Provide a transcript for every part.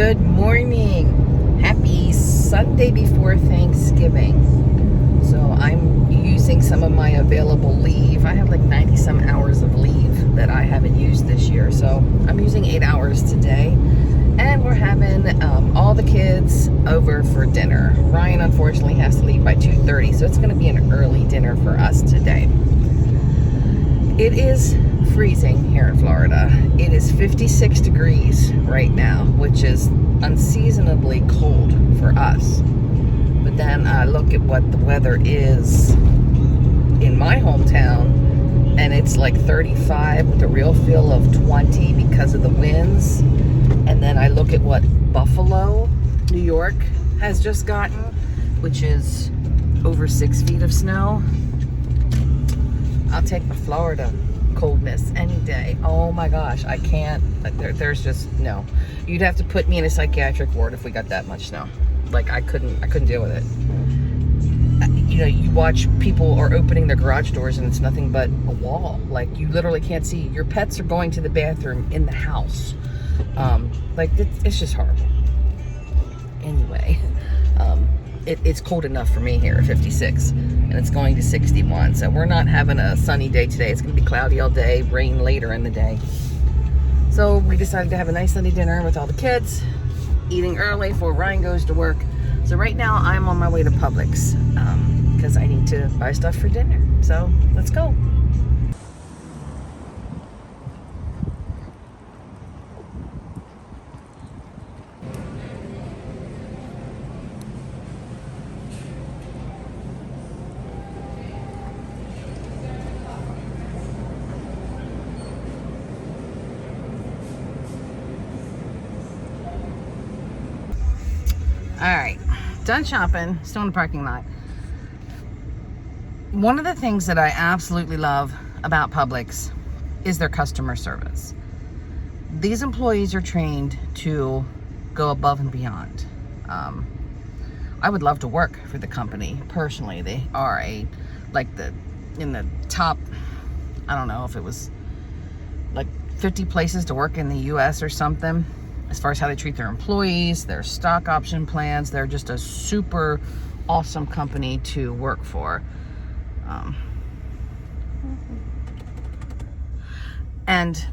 Good morning. Happy Sunday before Thanksgiving. So I'm using some of my available leave. I have like 90 some hours of leave that I haven't used this year. So I'm using 8 hours today. And we're having all the kids over for dinner. Ryan unfortunately has to leave by 2:30, so it's going to be an early dinner for us today. It is freezing here in Florida. It is 56 degrees right now, which is unseasonably cold for us. But then I look at what the weather is in my hometown, and it's like 35 with a real feel of 20 because of the winds. And then I look at what Buffalo, New York has just gotten, which is over 6 feet of snow. I'll take the Florida coldness any day. Oh my gosh, I can't. There's just no. You'd have to put me in a psychiatric ward if we got that much snow. Like I couldn't deal with it. You know, you watch people are opening their garage doors and it's nothing but a wall. Like you literally can't see. Your pets are going to the bathroom in the house. Like it's just horrible. Anyway, it's cold enough for me here at 56, and it's going to 61. So we're not having a sunny day today. It's going to be cloudy all day, rain later in the day. So we decided to have a nice Sunday dinner with all the kids, eating early before Ryan goes to work. So right now I'm on my way to Publix because I need to buy stuff for dinner. So let's go. All right, done shopping, still in the parking lot. One of the things that I absolutely love about Publix is their customer service. These employees are trained to go above and beyond. I would love to work for the company personally. They are in the top, I don't know if it was like 50 places to work in the US or something. As far as how they treat their employees, their stock option plans, they're just a super awesome company to work for. And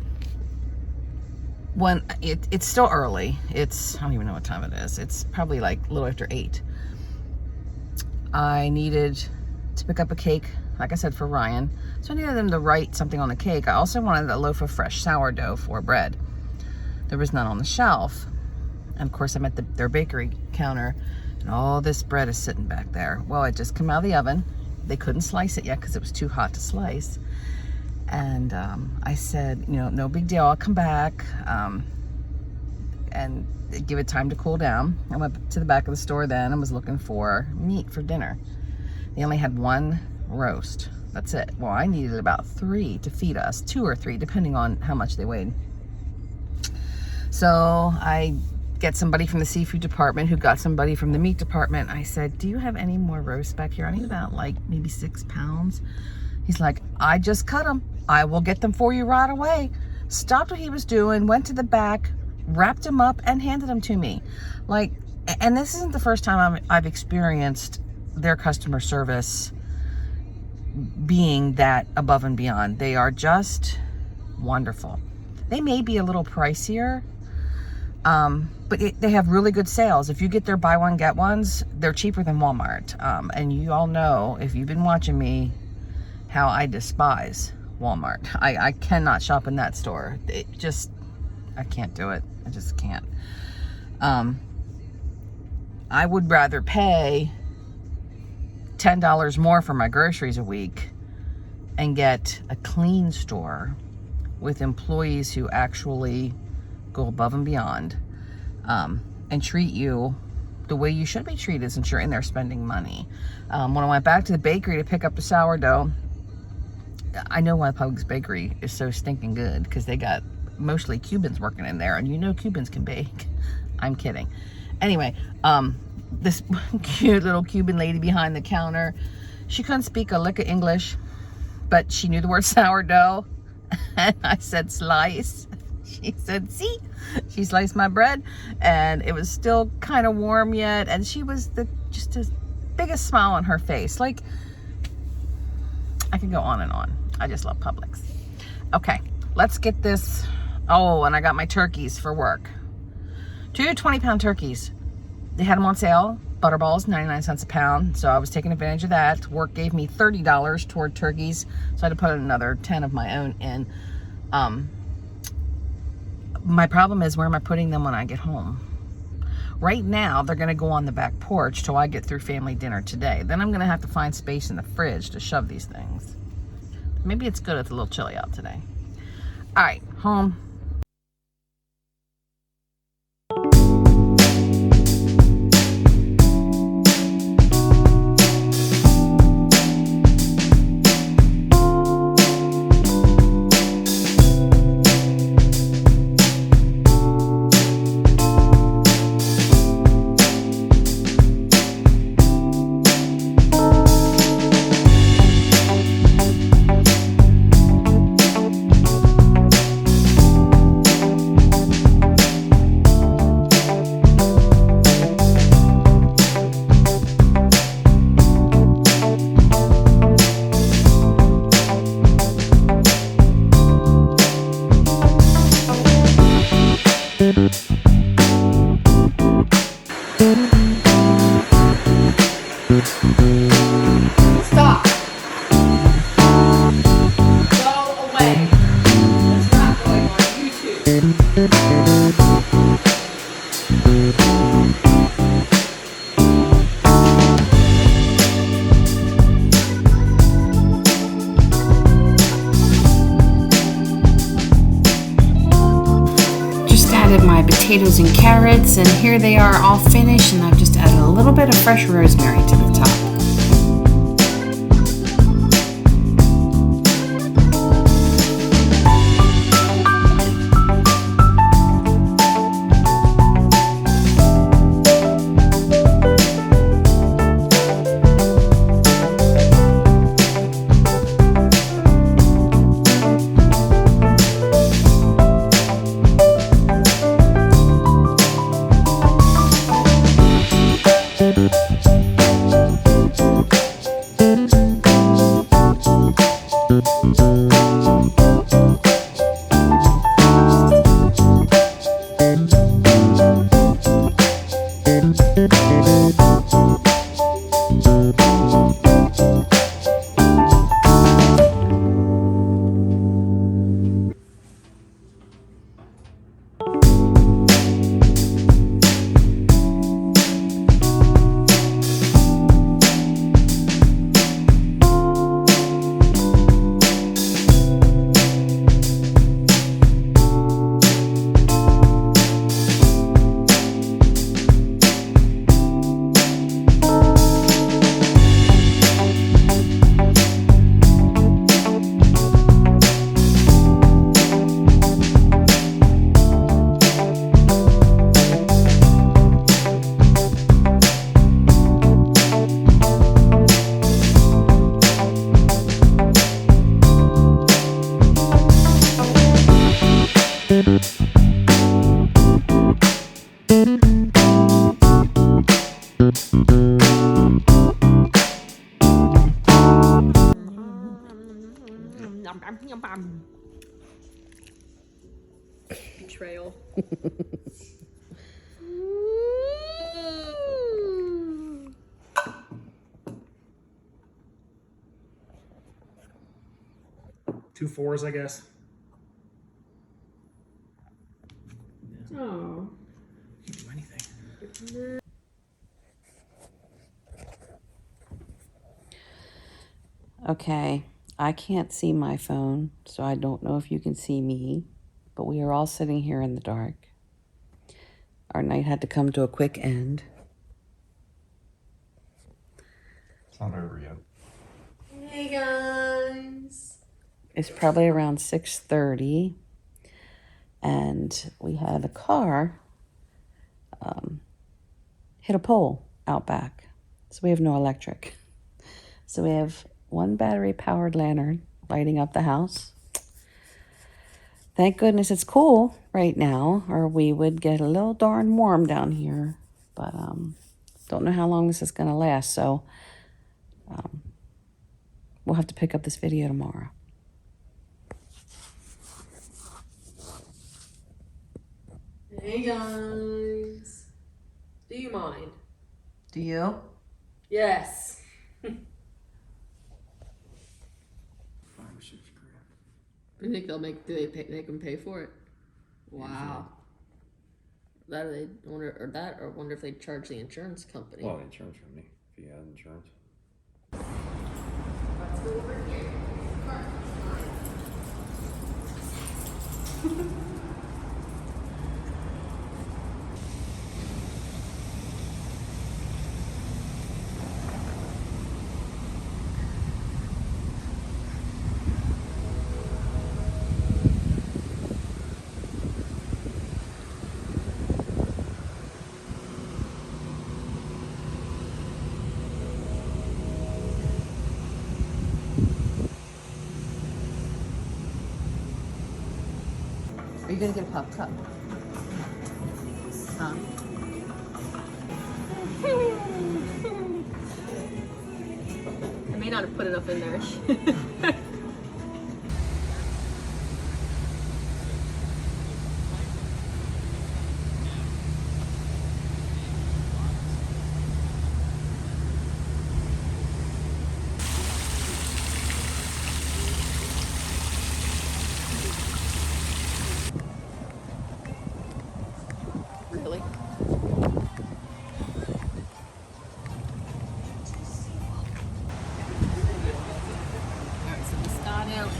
when it's still early, I don't even know what time it is. It's probably like a little after 8. I needed to pick up a cake, like I said, for Ryan. So I needed them to write something on the cake. I also wanted a loaf of fresh sourdough for bread. There was none on the shelf. And of course, I'm at their bakery counter, and all this bread is sitting back there. Well, it just came out of the oven. They couldn't slice it yet because it was too hot to slice. And I said, no big deal. I'll come back and give it time to cool down. I went to the back of the store then and was looking for meat for dinner. They only had one roast. That's it. Well, I needed about 3 to feed us, 2 or 3, depending on how much they weighed. So I get somebody from the seafood department who got somebody from the meat department. I said, do you have any more roast back here? I need about maybe 6 pounds. He's like, I just cut them. I will get them for you right away. Stopped what he was doing, went to the back, wrapped them up, and handed them to me. And this isn't the first time I've experienced their customer service being that above and beyond. They are just wonderful. They may be a little pricier, but they have really good sales. If you get their buy one, get ones, they're cheaper than Walmart. And you all know, if you've been watching me, how I despise Walmart. I cannot shop in that store. I can't do it. I just can't. I would rather pay $10 more for my groceries a week and get a clean store with employees who actually go above and beyond and treat you the way you should be treated since you're in there spending money. When I went back to the bakery to pick up the sourdough, I know why Publix Bakery is so stinking good, because they got mostly Cubans working in there, and Cubans can bake. I'm kidding. Anyway, this cute little Cuban lady behind the counter, she couldn't speak a lick of English, but she knew the word sourdough. And I said slice. She said, see, she sliced my bread and it was still kind of warm yet. And she was just the biggest smile on her face. Like, I can go on and on. I just love Publix. Okay, let's get this. Oh, and I got my turkeys for work. 2 20-pound turkeys. They had them on sale. Butterballs, 99 cents a pound. So I was taking advantage of that. Work gave me $30 toward turkeys. So I had to put another 10 of my own in. My problem is, where am I putting them when I get home? Right now, they're going to go on the back porch till I get through family dinner today. Then I'm going to have to find space in the fridge to shove these things. Maybe it's good it's a little chilly out today. All right, home. Stop. Go away. It's not going on YouTube. Just added my potatoes and carrots, and here they are all finished, and I've just added a little bit of fresh rosemary to the top. Betrayal. Two fours, I guess. Oh. You can do anything. Okay, I can't see my phone, so I don't know if you can see me, but we are all sitting here in the dark. Our night had to come to a quick end. It's not over yet. Hey guys. It's probably around 6:30, and we had a car hit a pole out back, so we have no electric. So we have one battery-powered lantern lighting up the house. Thank goodness it's cool right now, or we would get a little darn warm down here. But don't know how long this is going to last, so we'll have to pick up this video tomorrow. Hey guys. Do you mind? Do you? Yes. You think they'll make? Do they make them pay for it? Wow. That or they wonder, or that, or wonder if they charge the insurance company. Well, the insurance company, if you have insurance. Let's go over here. Are you going to get a pup cup? Huh? I may not have put enough in there. Really? Alright, so we start out.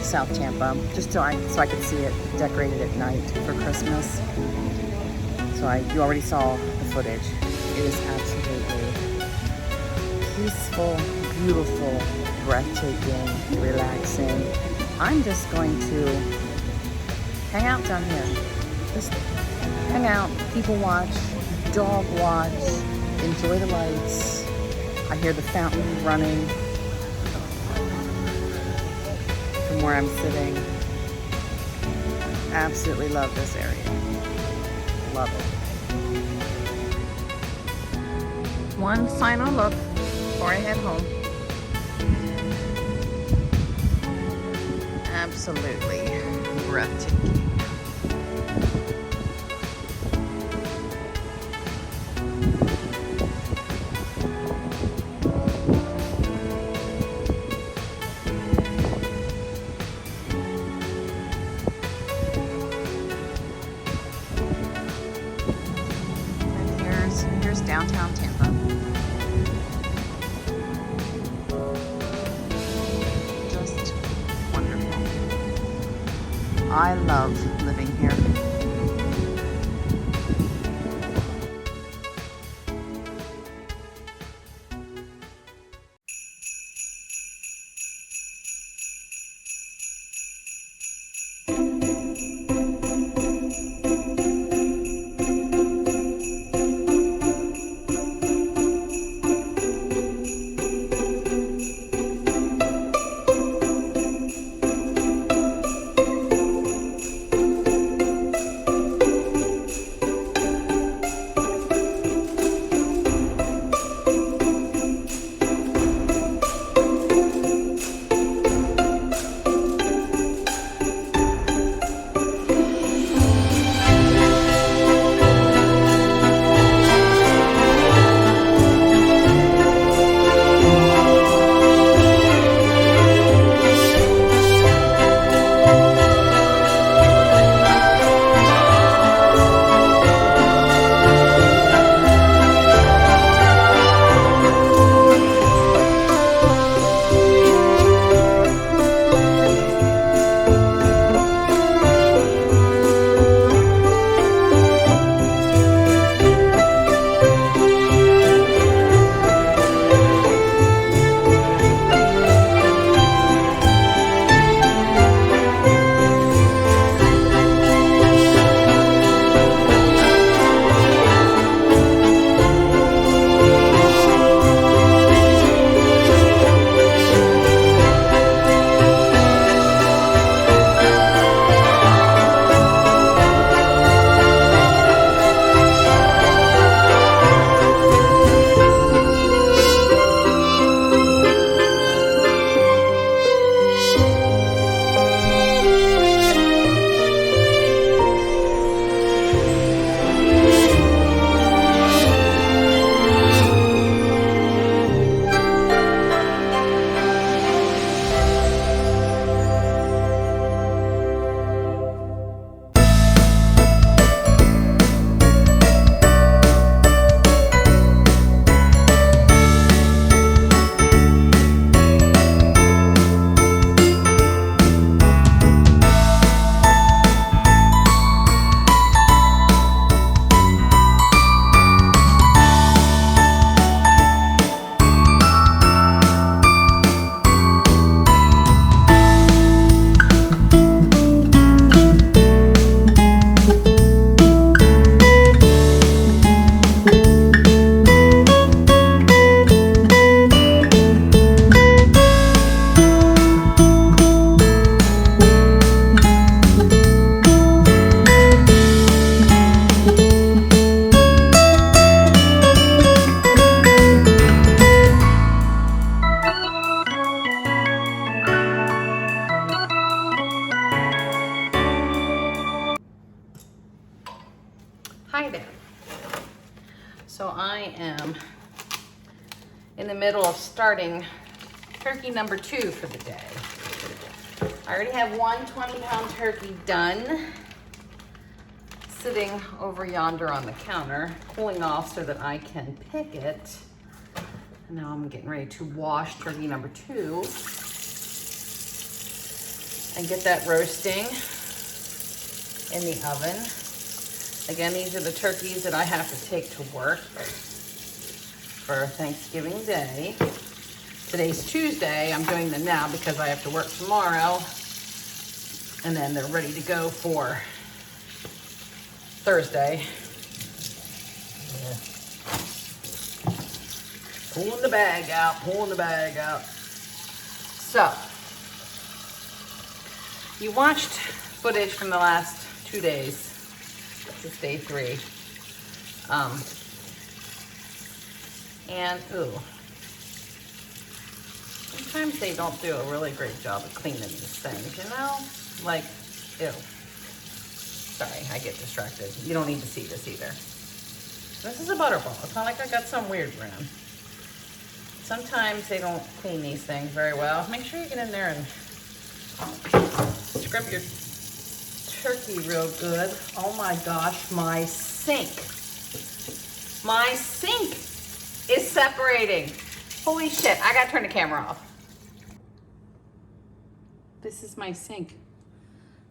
South Tampa, just so I could see it decorated at night for Christmas. So you already saw the footage. It is absolutely peaceful, beautiful, breathtaking, relaxing. I'm just going to hang out down here. Just hang out, people watch, dog watch, enjoy the lights. I hear the fountain running from where I'm sitting. Absolutely love this area. Love it. One final look before I head home. Absolutely breathtaking. I love living here. Hi there. So I am in the middle of starting turkey number 2 for the day. I already have one 20-pound turkey done, sitting over yonder on the counter, cooling off so that I can pick it. And now I'm getting ready to wash turkey number 2 and get that roasting in the oven. Again, these are the turkeys that I have to take to work for Thanksgiving Day. Today's Tuesday. I'm doing them now because I have to work tomorrow. And then they're ready to go for Thursday. Yeah. Pulling the bag out, pulling the bag out. So, you watched footage from the last 2 days. This is day 3. And, ooh. Sometimes they don't do a really great job of cleaning these things, you know? Like, ew. Sorry, I get distracted. You don't need to see this either. This is a butterball. It's not like I got some weird brand. Sometimes they don't clean these things very well. Make sure you get in there and scrub your turkey real good. Oh my gosh, my sink. My sink is separating. Holy shit, I gotta turn the camera off. This is my sink.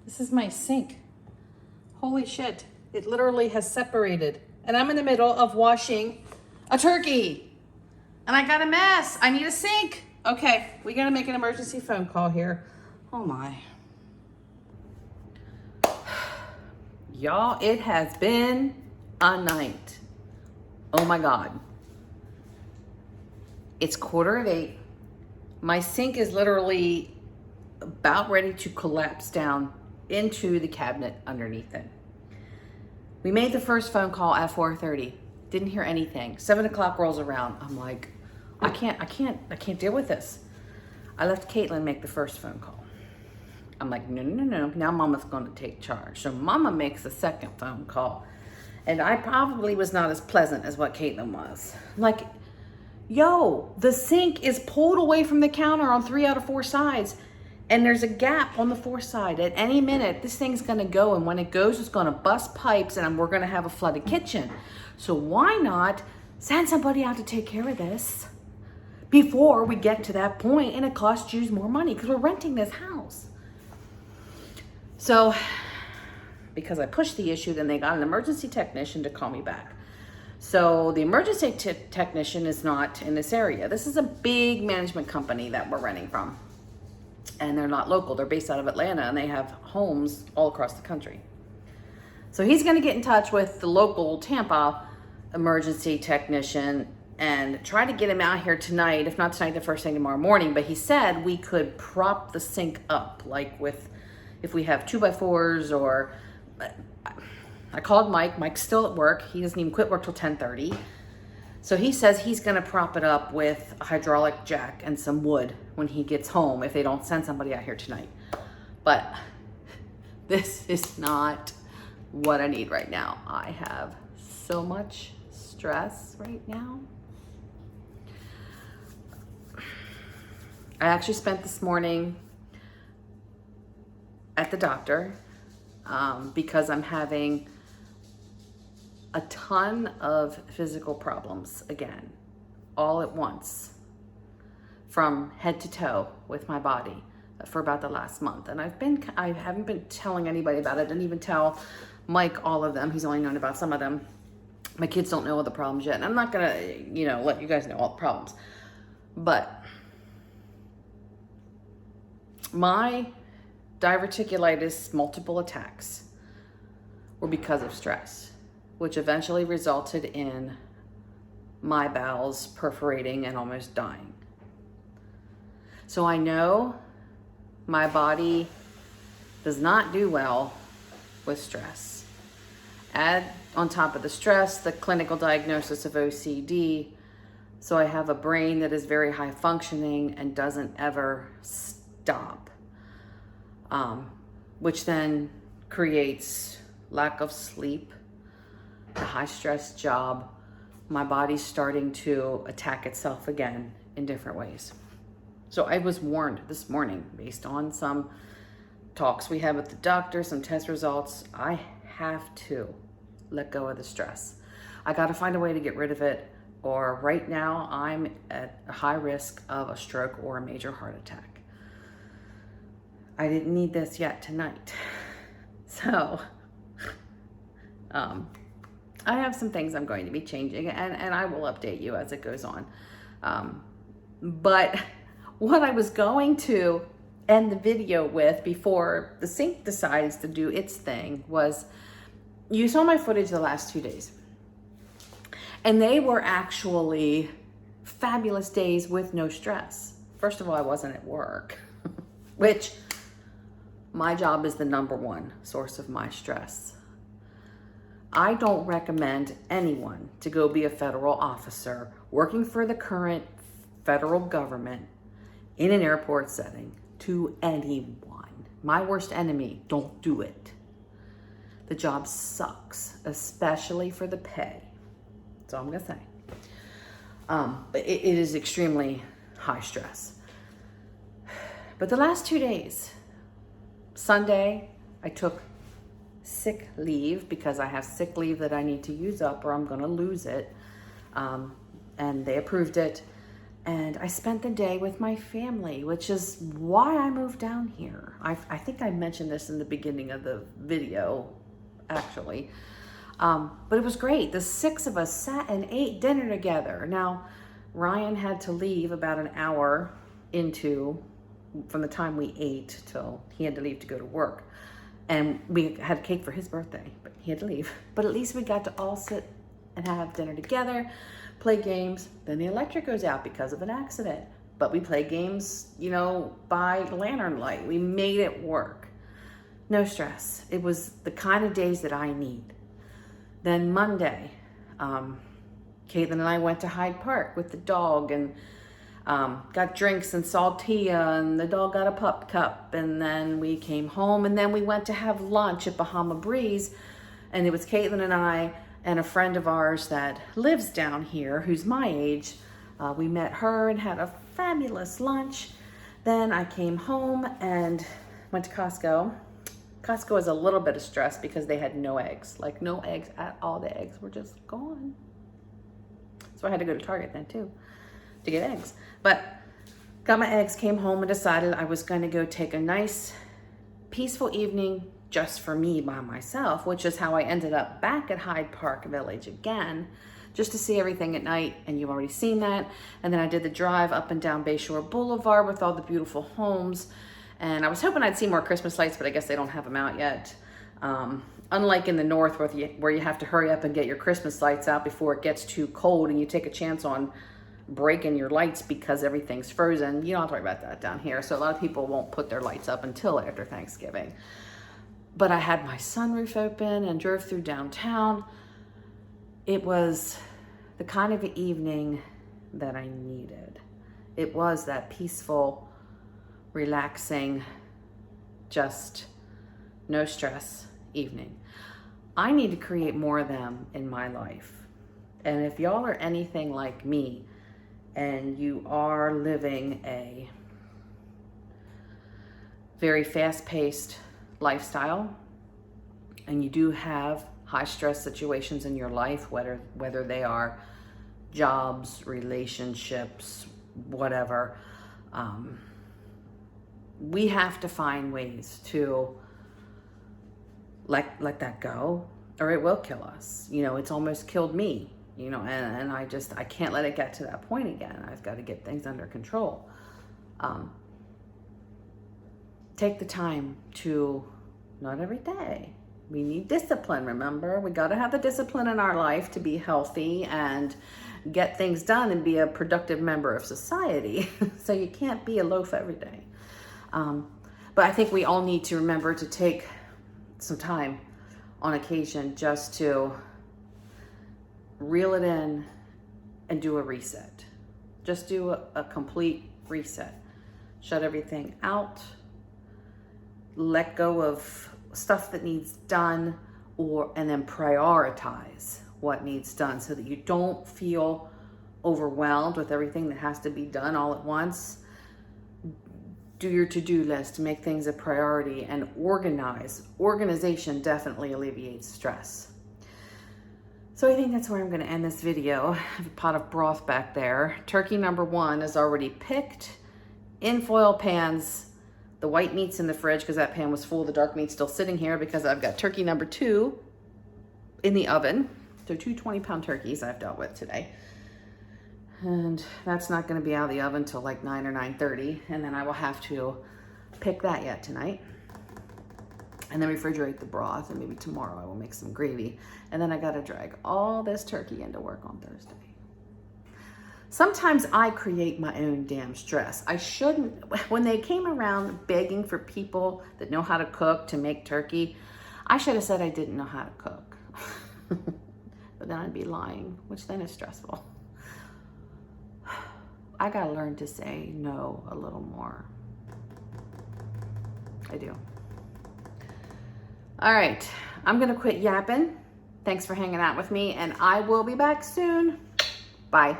This is my sink. Holy shit. It literally has separated. And I'm in the middle of washing a turkey. And I got a mess. I need a sink. Okay, we gotta make an emergency phone call here. Oh my. Y'all, it has been a night. Oh my God. It's 7:45. My sink is literally about ready to collapse down into the cabinet underneath it. We made the first phone call at 4:30. Didn't hear anything. 7 o'clock rolls around. I'm like, I can't deal with this. I left Caitlin make the first phone call. I'm like, no. Now Mama's going to take charge. So Mama makes the second phone call. And I probably was not as pleasant as what Caitlin was. I'm like, yo, the sink is pulled away from the counter on 3 out of 4 sides. And there's a gap on the 4th side. At any minute, this thing's gonna go. And when it goes, it's gonna bust pipes and we're gonna have a flooded kitchen. So why not send somebody out to take care of this before we get to that point and it costs you more money because we're renting this house. So because I pushed the issue, then they got an emergency technician to call me back. So the emergency technician is not in this area. This is a big management company that we're renting from. And they're not local. They're based out of Atlanta and they have homes all across the country. So he's going to get in touch with the local Tampa emergency technician and try to get him out here tonight. If not tonight, the first thing tomorrow morning. But he said we could prop the sink up, like with, if we have 2x4s or, I called Mike. Mike's still at work. He doesn't even quit work till 10:30. So he says he's going to prop it up with a hydraulic jack and some wood when he gets home if they don't send somebody out here tonight. But this is not what I need right now. I have so much stress right now. I actually spent this morning at the doctor because I'm having a ton of physical problems again, all at once, from head to toe with my body for about the last month. And I haven't been telling anybody about it. I didn't even tell Mike all of them. He's only known about some of them. My kids don't know all the problems yet. And I'm not gonna, let you guys know all the problems. But my diverticulitis multiple attacks were because of stress, which eventually resulted in my bowels perforating and almost dying. So I know my body does not do well with stress. Add on top of the stress, the clinical diagnosis of OCD. So I have a brain that is very high functioning and doesn't ever stop, which then creates lack of sleep, a high stress job. My body's starting to attack itself again in different ways. So I was warned this morning based on some talks we had with the doctor, some test results. I have to let go of the stress. I got to find a way to get rid of it, or right now I'm at a high risk of a stroke or a major heart attack. I didn't need this yet tonight. So I have some things I'm going to be changing, and I will update you as it goes on. But what I was going to end the video with before the sink decides to do its thing was, you saw my footage the last 2 days. And they were actually fabulous days with no stress. First of all, I wasn't at work, which my job is the #1 source of my stress. I don't recommend anyone to go be a federal officer working for the current federal government in an airport setting to anyone. My worst enemy, don't do it. The job sucks, especially for the pay. That's all I'm gonna say. But it is extremely high stress. But the last 2 days, Sunday, I took sick leave because I have sick leave that I need to use up or I'm gonna lose it. And they approved it. And I spent the day with my family, which is why I moved down here. I think I mentioned this in the beginning of the video, actually. But it was great. The 6 of us sat and ate dinner together. Now, Ryan had to leave about an hour from the time we ate till he had to leave to go to work. And we had cake for his birthday, but he had to leave. But at least we got to all sit and have dinner together, play games. Then the electric goes out because of an accident. But we play games, you know, by lantern light. We made it work. No stress. It was the kind of days that I need. Then Monday, Caitlin and I went to Hyde Park with the dog and got drinks and saltilla, and the dog got a pup cup, and then we came home, and then we went to have lunch at Bahama Breeze, and it was Caitlin and I and a friend of ours that lives down here who's my age. We met her and had a fabulous lunch. Then I came home and went to Costco. Costco was a little bit of stress because they had no eggs, like no eggs at all. The eggs were just gone. So I had to go to Target then too to get eggs. But got my eggs, came home and decided I was going to go take a nice peaceful evening just for me by myself, which is how I ended up back at Hyde Park Village again, just to see everything at night. And you've already seen that. And then I did the drive up and down Bayshore Boulevard with all the beautiful homes. And I was hoping I'd see more Christmas lights, but I guess they don't have them out yet. Unlike in the north where you have to hurry up and get your Christmas lights out before it gets too cold and you take a chance on breaking your lights because everything's frozen. You don't have to worry about that down here. So a lot of people won't put their lights up until after Thanksgiving. But I had my sunroof open and drove through downtown. It was the kind of evening that I needed. It was that peaceful, relaxing, just no stress evening. I need to create more of them in my life. And if y'all are anything like me and you are living a very fast-paced lifestyle and you do have high stress situations in your life, whether they are jobs, relationships, whatever, we have to find ways to let that go, or it will kill us. You know, it's almost killed me, you know, and I can't let it get to that point again. I've got to get things under control. Take the time to, not every day. We need discipline, remember? We got to have the discipline in our life to be healthy and get things done and be a productive member of society. So you can't be a loaf every day. But I think we all need to remember to take some time on occasion just to reel it in and do a reset. Just do a complete reset. Shut everything out. Let go of stuff that needs done, and then prioritize what needs done so that you don't feel overwhelmed with everything that has to be done all at once. Do your to-do list, make things a priority, and organize. Organization definitely alleviates stress. So I think that's where I'm going to end this video. I have a pot of broth back there. Turkey number 1 is already picked in foil pans. The white meat's in the fridge because that pan was full. The dark meat's still sitting here because I've got turkey number 2 in the oven. So 2 20-pound turkeys I've dealt with today. And that's not going to be out of the oven till like 9 or 9:30. And then I will have to pick that yet tonight. And then refrigerate the broth. And maybe tomorrow I will make some gravy. And then I got to drag all this turkey into work on Thursday. Sometimes I create my own damn stress. I shouldn't. When they came around begging for people that know how to cook to make turkey, I should have said I didn't know how to cook. But then I'd be lying, which then is stressful. I gotta learn to say no a little more. I do. All right, I'm gonna quit yapping. Thanks for hanging out with me, and I will be back soon. Bye.